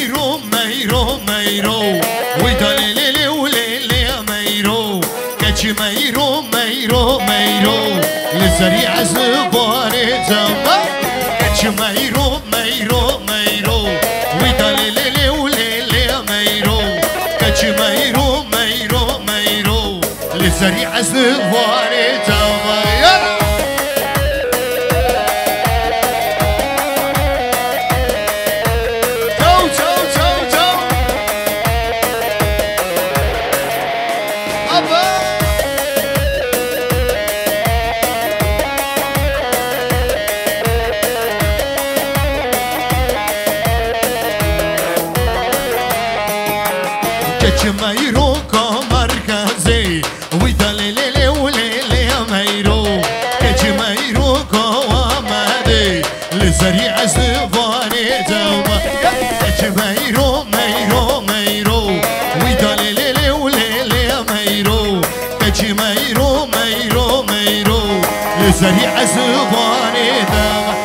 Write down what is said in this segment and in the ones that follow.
ميرو ميرو ميرو ويدللي وليلي ميرو كاتش ميرو ميرو ميرو للزريعة زباني تما كاتش ميرو ميرو ميرو ويدللي وليلي ميرو كاتش ميرو ميرو ميرو للزريعة زباني تما يلا ميرو كمركزي ويدللي وليلي ميرو كج ميرو كوامدي لزريع زباني دوما كج ميرو ميرو ميرو ويدللي وليلي ميرو كج ميرو ميرو ميرو لزريع زباني دوما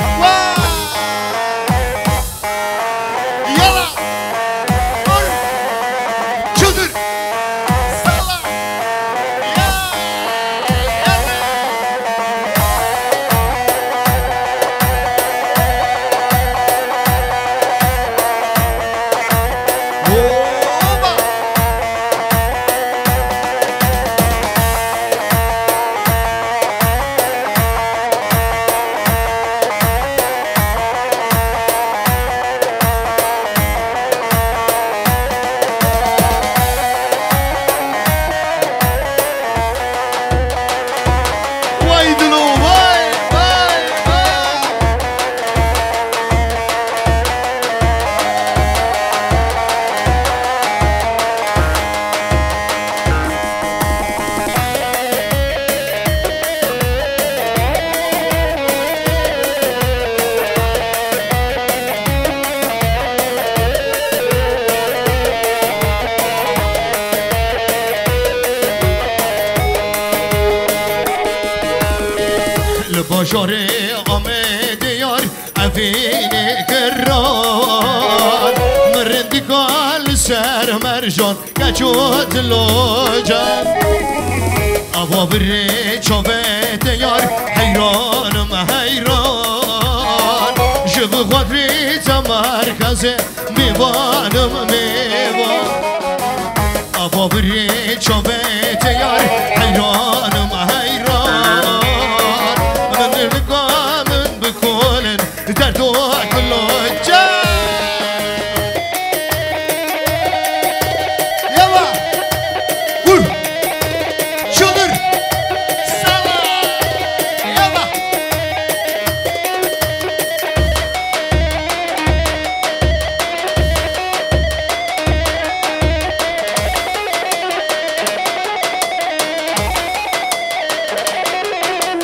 باشاره آمده یار افینه کران مرندی کال سر مرجان کچوت لوجان آوا بره چاوت یار حیرانم حیران جب خودری تمرکز میوانم میوان آوا بره چاوت یار حیرانم حیران من بكون تردوك كله جاي يلا قول شدر سلام يلا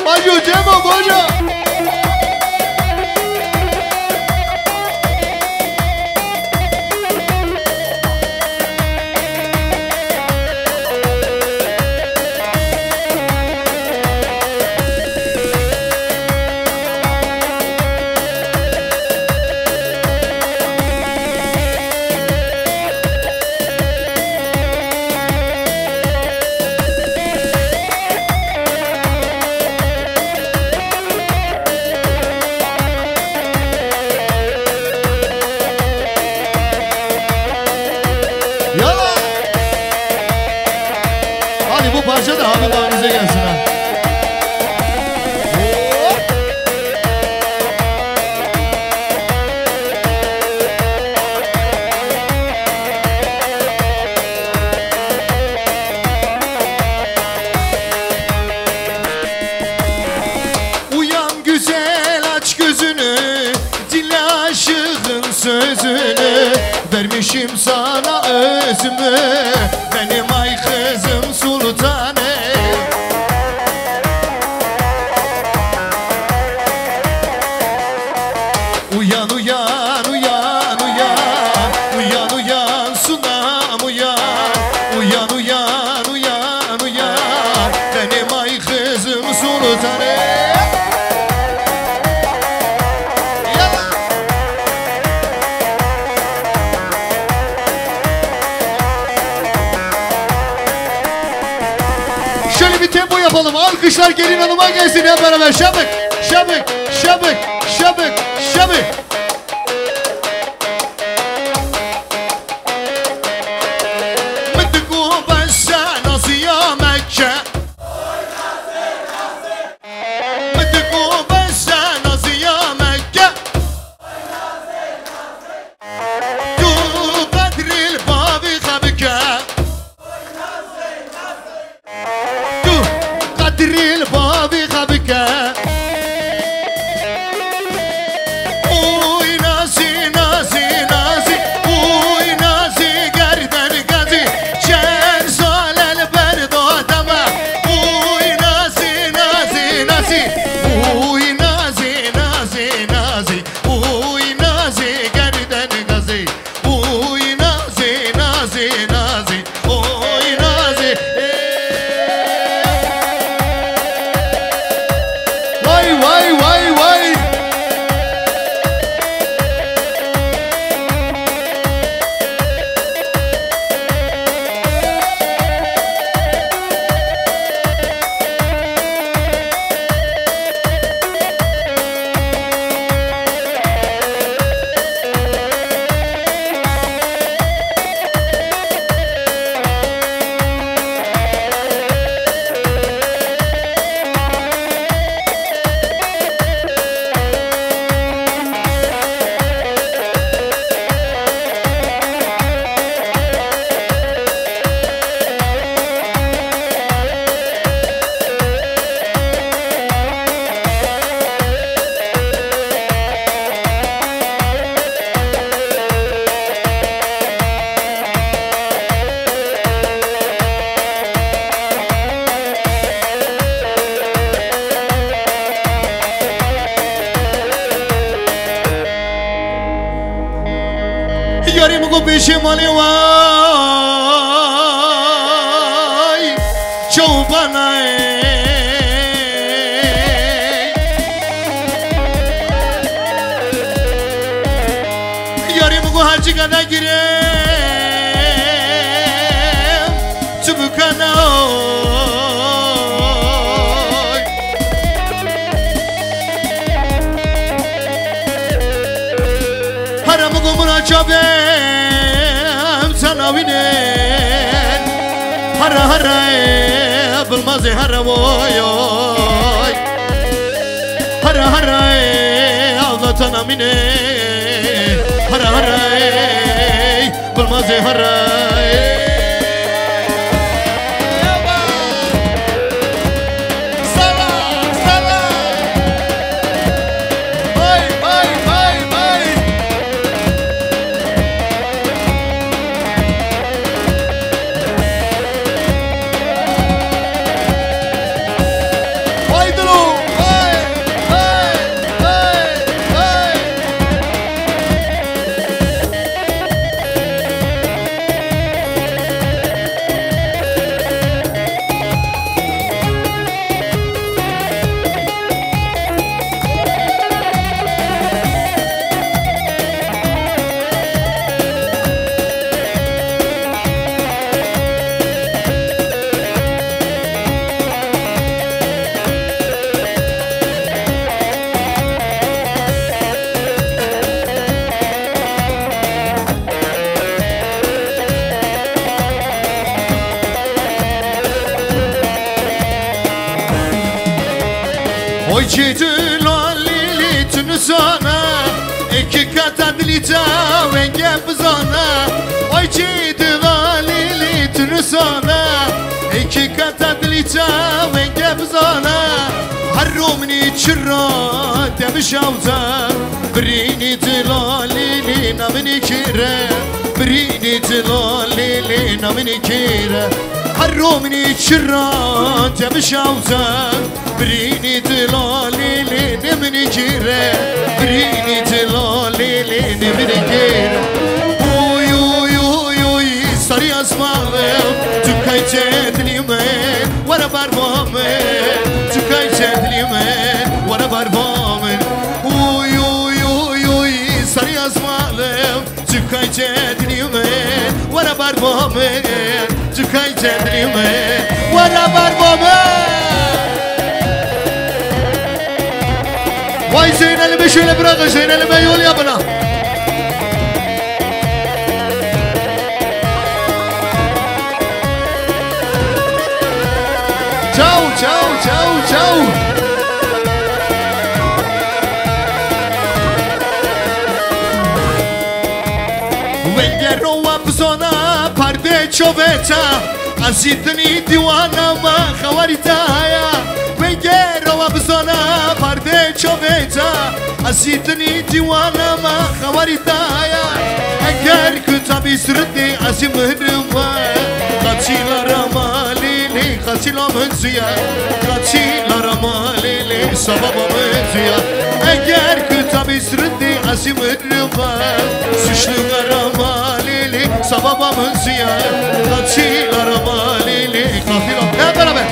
باجو جيبو باجو bu parça da abi bağınıza gelsin ha. Uyan güzel aç gözünü, dinle aşığın sözünü. Vermişim sana özümü, benim ay kızım sultanım. Uyan uyan uyan uyan, uyan uyan sunam uyan. Uyan uyan uyan uyan, benim ay kızım sultanım. bir tempo yapalım. Alkışlar gelin hanıma gelsin hep beraber. Şabık, şabık, şabık, şabık, şabık. Mıtıku ben sen Aziya Mekke. Mıtıku ben sen Aziya Mekke. Tu kadril babi habike. قدري البابي خبك وي ناسي ناسي ناسي وي ناسي قردن قزي شان سال البرد ودمع وي ناسي ناسي ناسي وي ناسي ناسي ناسي وي ناسي قردن قزي وي ناسي ناسي ناسي وي ناسي Vay vay vay. Yarim ko pişimani vay Çobana Yarim ko harcı kana girem Çubukana Haram ko muracabem sanavinen Hara hara bilmazı hara voy oy Hara hara avlatan amine Hara hara bilmazı hara Oy cidil alili tünüzana İki kat adlita venge buzana Oy cidil alili tünüzana İki kat adlita venge buzana Harrumni çırra demiş avza Brini dilalili namini kire Brini dilalili namini kire Harrumni çırra demiş avza Brini dilalili namini kire Brini dilalili namini kire Uy uy uy uy sarı asmalım Tükay cedlime Vara barbame Tükay cedlime Vara barbame Uy uy uy uy sarı asmalım Tükay cedlime Vara barbame Tükay kendime Vara var baba. Vay Zeynel'ime şöyle bırakın, Zeynel'ime yol yapın ha. Ciao, ciao, ciao, ciao. Vengerò a zona parte ciovetta, azitni diwana ma khawaritaya. Vengerò a zona parte ciovetta, azitni diwana ma khawaritaya. Eğer kütabi sırtı azimhırma, kaçılara malili, kaçıla mınzıya, kaçılara malili, sababa mınzıya. Eğer kütabi sırtı azimhırma, suçlulara malili, sababa mınzıya, kaçılara malili, kafila. Hep beraber.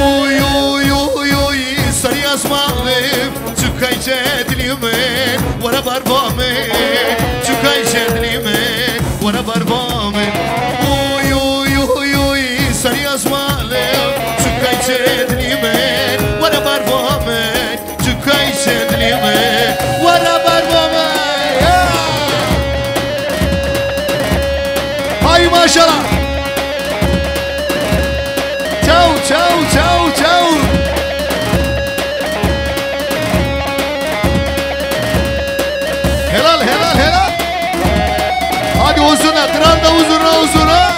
Uy uy uy uy, sarı yazmalım, tükay cedlime, vara barbame, tükay cedlime, vara barbame. Uy uy uy uy, sarı yazmalım, tükay cedlime, vara barbame, tükay cedlime, vara barbame. Hay maşallah. Ciao ciao ciao ciao. Helal helal helal. Hadi uzuna, kral da uzuna uzuna.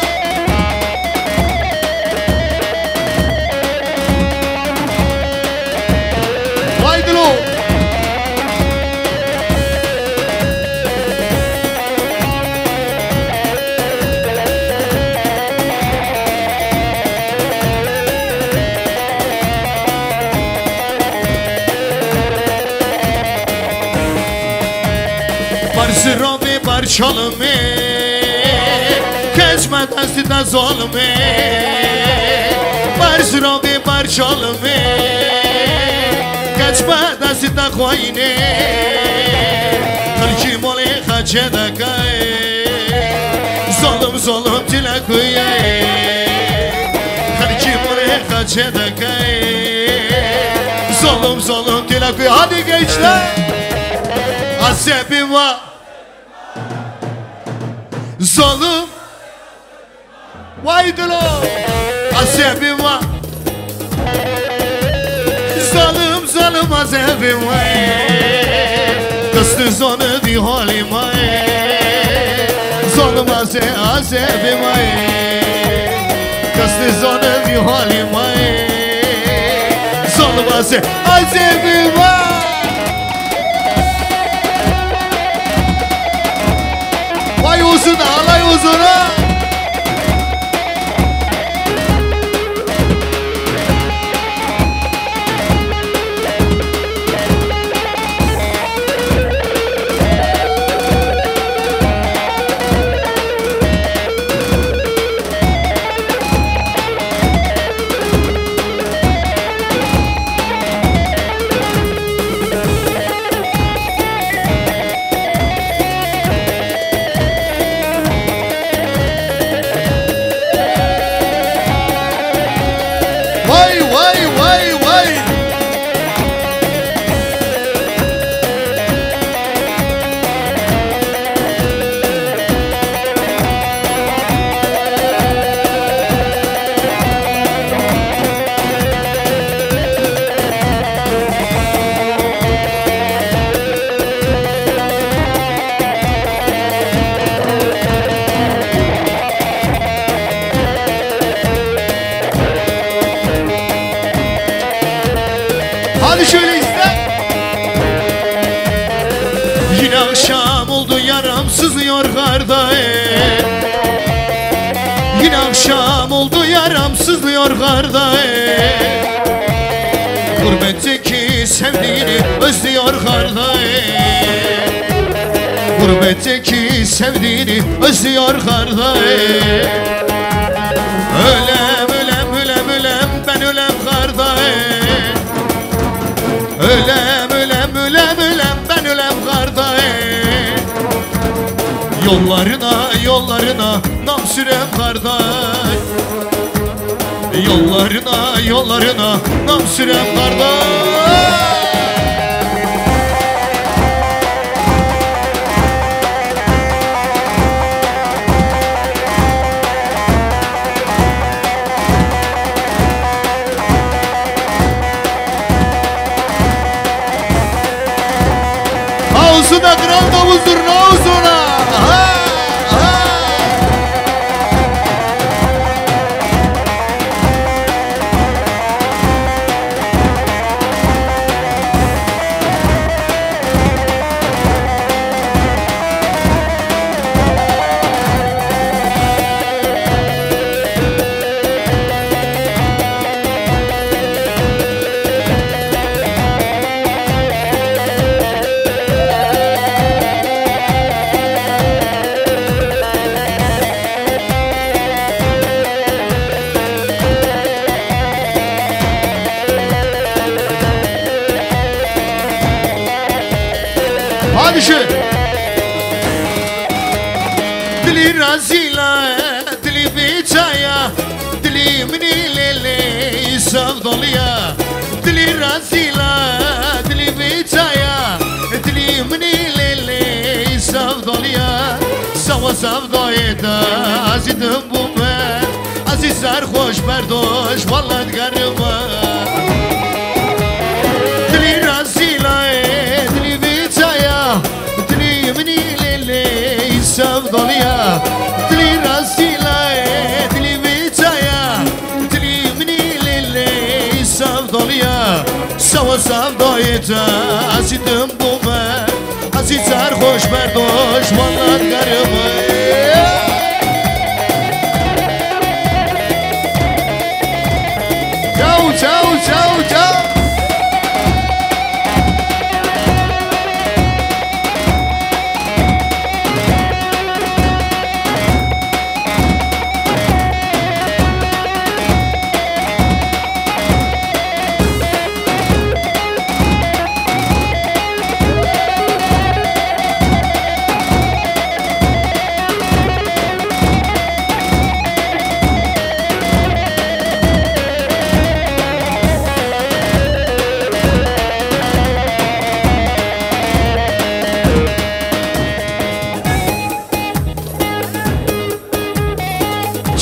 Haydi lo. Barzırovi barçalımı, keçmeden sida zolümü. Barzırovi barçalımı, keçmeden sida koyne. Kılki mole hacedakay, zolum zolum tilakıya. Kılki mole hacedakay, zolum zolum tilakıya. Hadi gençler. Azebim var, zulüm, vaydılo. Azebim var, zulüm zulüm azebim var. Kıstı zonu bir halim var, zulüm azebim var. Kıstı zonu bir halim var, zulüm azebim var. Vay uzun, alay uzuna. Hadi şöyle iste. Yine akşam oldu yaram sızıyor kardeş. Yine akşam oldu yaram sızlıyor kardeş. Gurbetteki sevdiğini özlüyor kardeş. Gurbetteki sevdiğini özlüyor kardeş. Ölem ölem ölem ölem ben ölem kardeş. Ölem ölem ölem ölem ben ölem kardeş. Yollarına yollarına nam sürem kardeş. Yollarına yollarına nam sürem kardeş. Havuzuna kral davuzdur havuzuna. Hadi şu dili razila dili biçaya dili minilele savdolya dili razila dili biçaya dili minilele savdolya sava savdoyda azidim bu ben aziz sarhoş berdoş vallahi garıma dili razila dili biçaya dili minilele savdolya dili razila dili biçaya dili minilele savdolya sava savdoyda azidim bu ben aziz sarhoş berdoş vallahi garıma Ciao, ciao, ciao.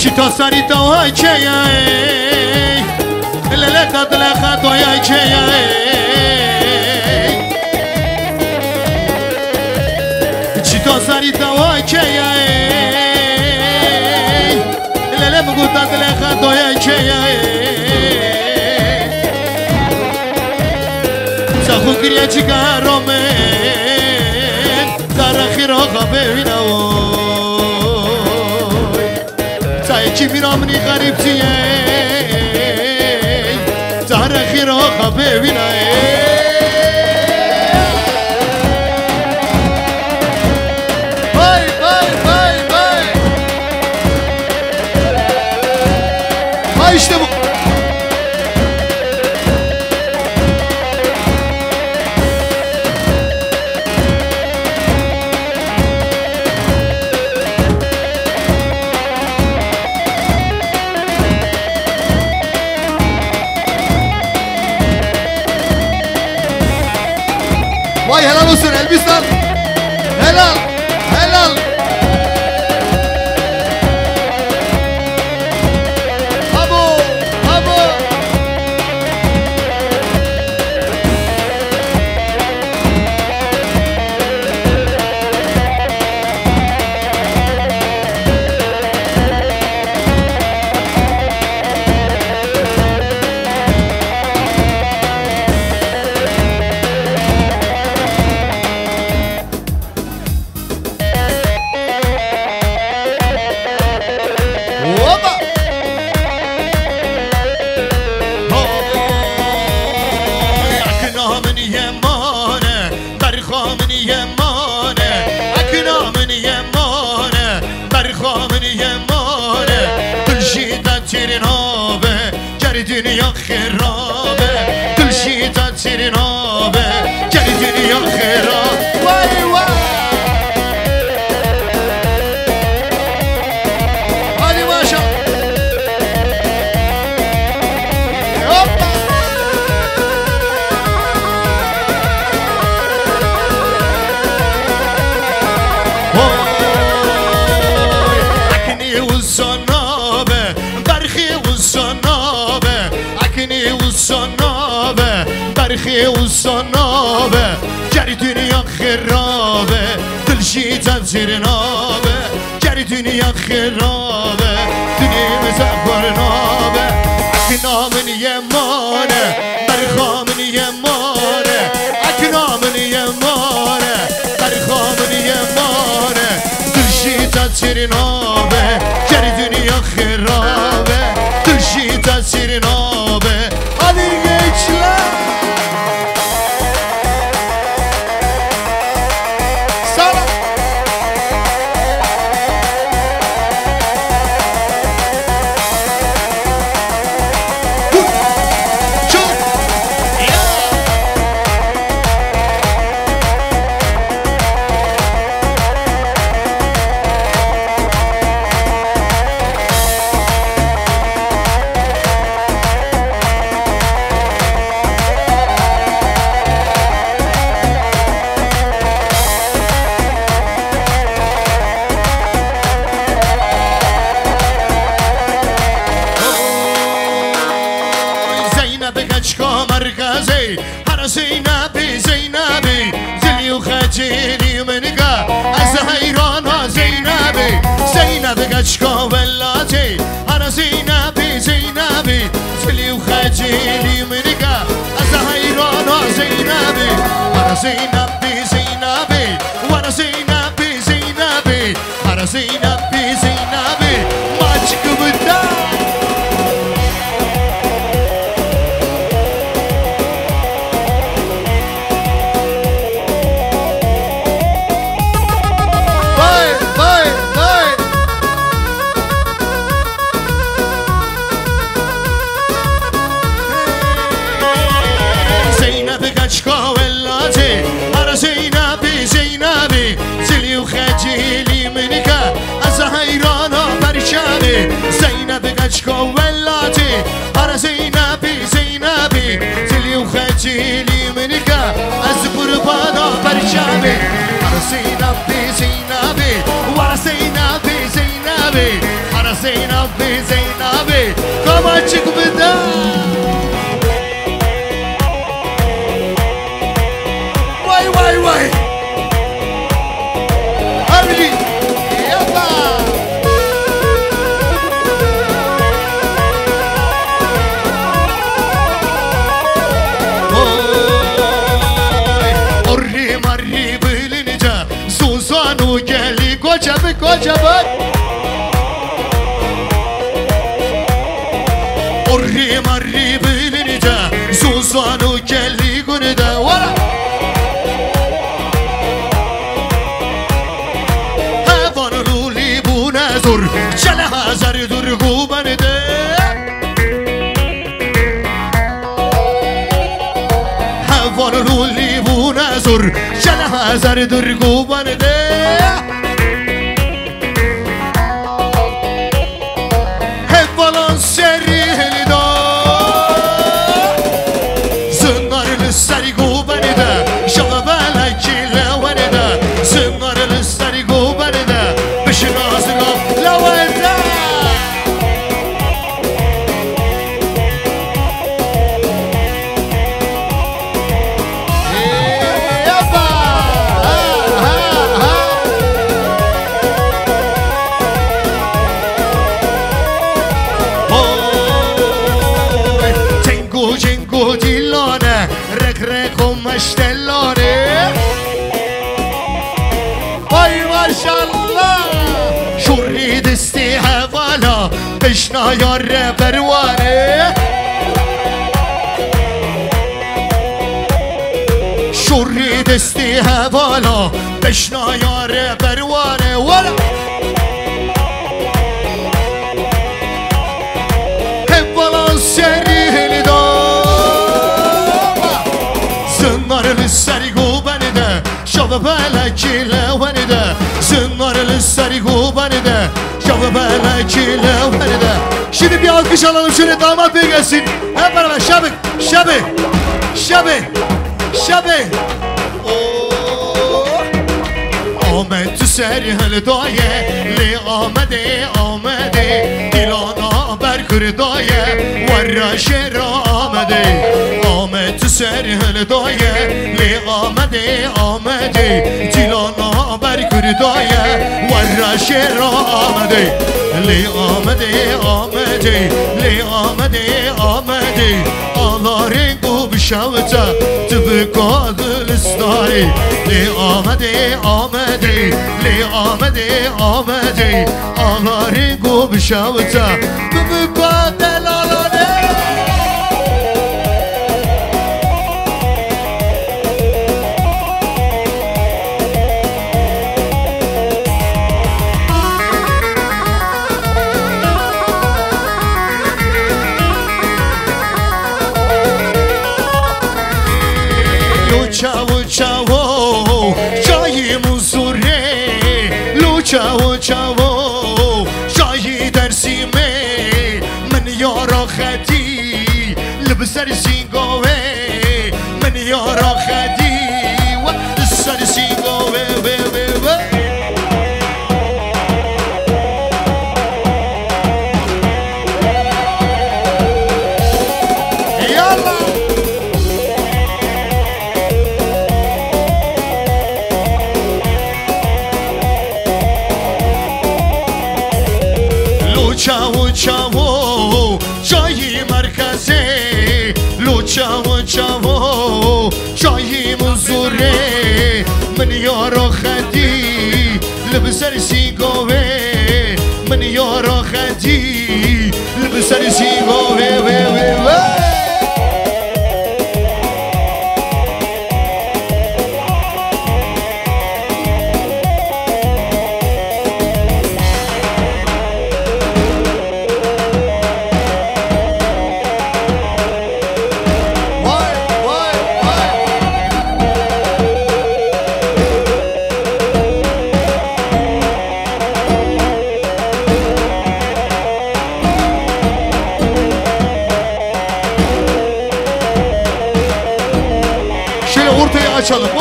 Çita sarita o çeya lele tatla khatoya çeya Çita sarita o çeya lele bugu tatla khatoya çeya Sahu kriya chikarome karakhiro khabevina o چی میرامنی غریب چیه زهر خیرا خبه بینه بای بای بای بای بای işte bu Vay helal olsun Elbistan. Helal. Helal. Abo. Abo. Dünya khirabe kul şey tasirin abi gel dünya khirab vay vay خي وصنابه جري دنيا خرابه دلشي تنسرنابه جري دنيا خرابه دنيا مزفرنابه اكنا من يمانه برخا من يمانه اكنا من يمانه برخا من يمانه دلشي تنسرنابه جري دنيا خرابه دلشي تنسرنابه hadi gençler sana çok مركزي هر زينبي زينبي زلي وخجيلي منقا الزهيران زينبي زينبي قشكا ولاتي هر زينبي زينبي زلي وخجيلي منقا الزهيران زينبي هر زينبي زينبي ور زينبي زينبي هر زينبي زينبي ماجك بدا خجيلي منك الزهيرانا برشامي زينب قشكا ولاتي هر زينبي زينبي زلي وخجيلي منك الزقربانا برشامي هر زينبي زينبي ور زينبي زينبي هر زينبي زينبي كمانچك بدا واي واي واي geldi kocaman kocaman orri marri bilince Suzan'ı geldi günüde vara hevanın uli bu ne zor çele hazar durgu bende hevanın uli bu ne zor çele hazar durgu bende بشنا یار پروانه شوری دستی حوالا بشنا یار پروانه والا حوالا سری دا زنار لسری گو بنده شب بلکی لونده زنار لسری گو بنده şabı belakiyle veride. Şimdi bir alkış alalım şöyle damat bey gelsin. Hep beraber şabık, şabık, şabık, şabık. Ahmet serhel daye, li Ahmet'e Ahmet'e, dilana berkür daye, varra şer Ahmet'e. Ahmet هل دایه لی آمده جیلانا بر کردایه ورش را آمده لی آمده آلارنگو بشوتا تبکاد الستاری لی آمده آلارنگو بشوتا تبکاد الالانه چاو جای مزوره لو چاو جای درسیمه من یارا خدی لبسر سینگاوه من یارا خدی و سر سینگاوه چاو جای مرکزه لو چاو جای مزوره من یارا خدی لبسر سیگاوه من یارا خدی لبسر سیگاوه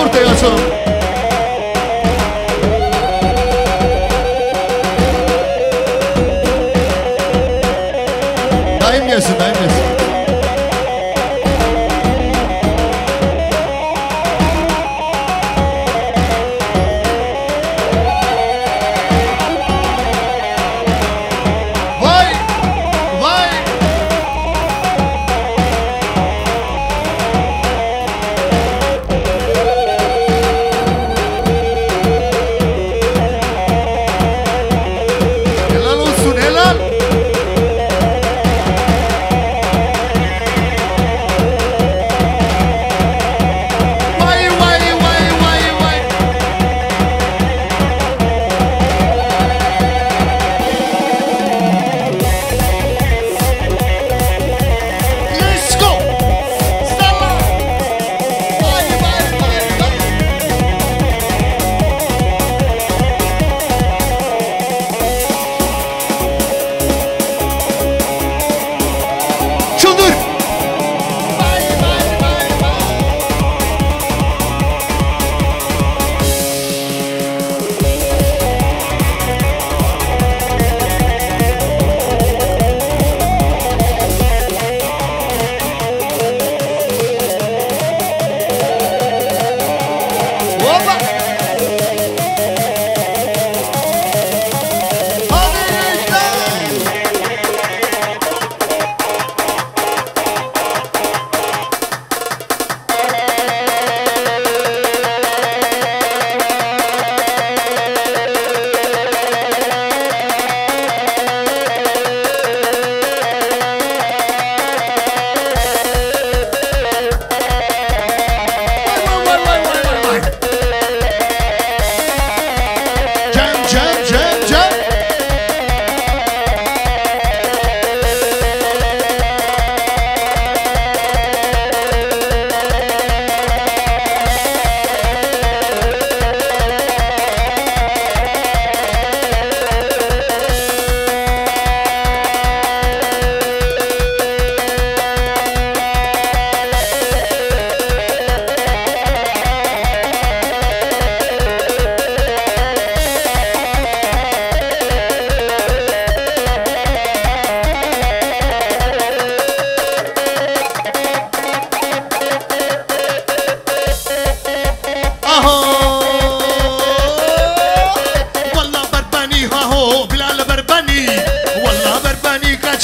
ortaya açalım. Daim gelsin.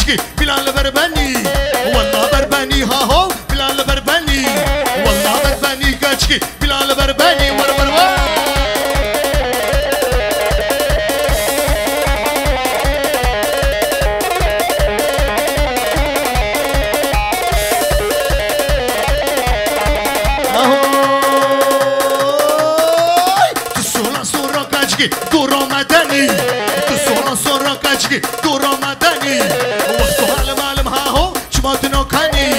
kaçki Bilal'le ver beni Vallahi ver beni ha ho Bilal'le ver beni Vallahi ver beni kaçki Bilal'le ver beni Var var var Duro madani Tu sonra kaçki Duro madani Vasto halim halim ha ho Şumatino kani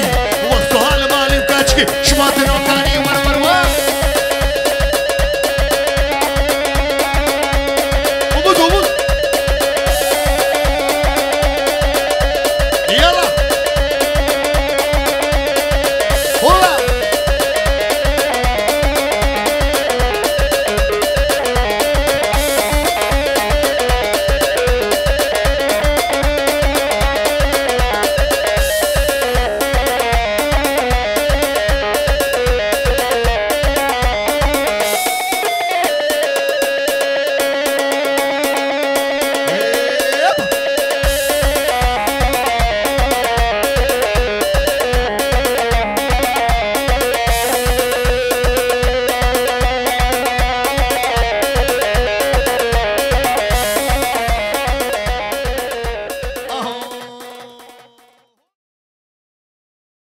Vasto halim halim kaçki Şumatino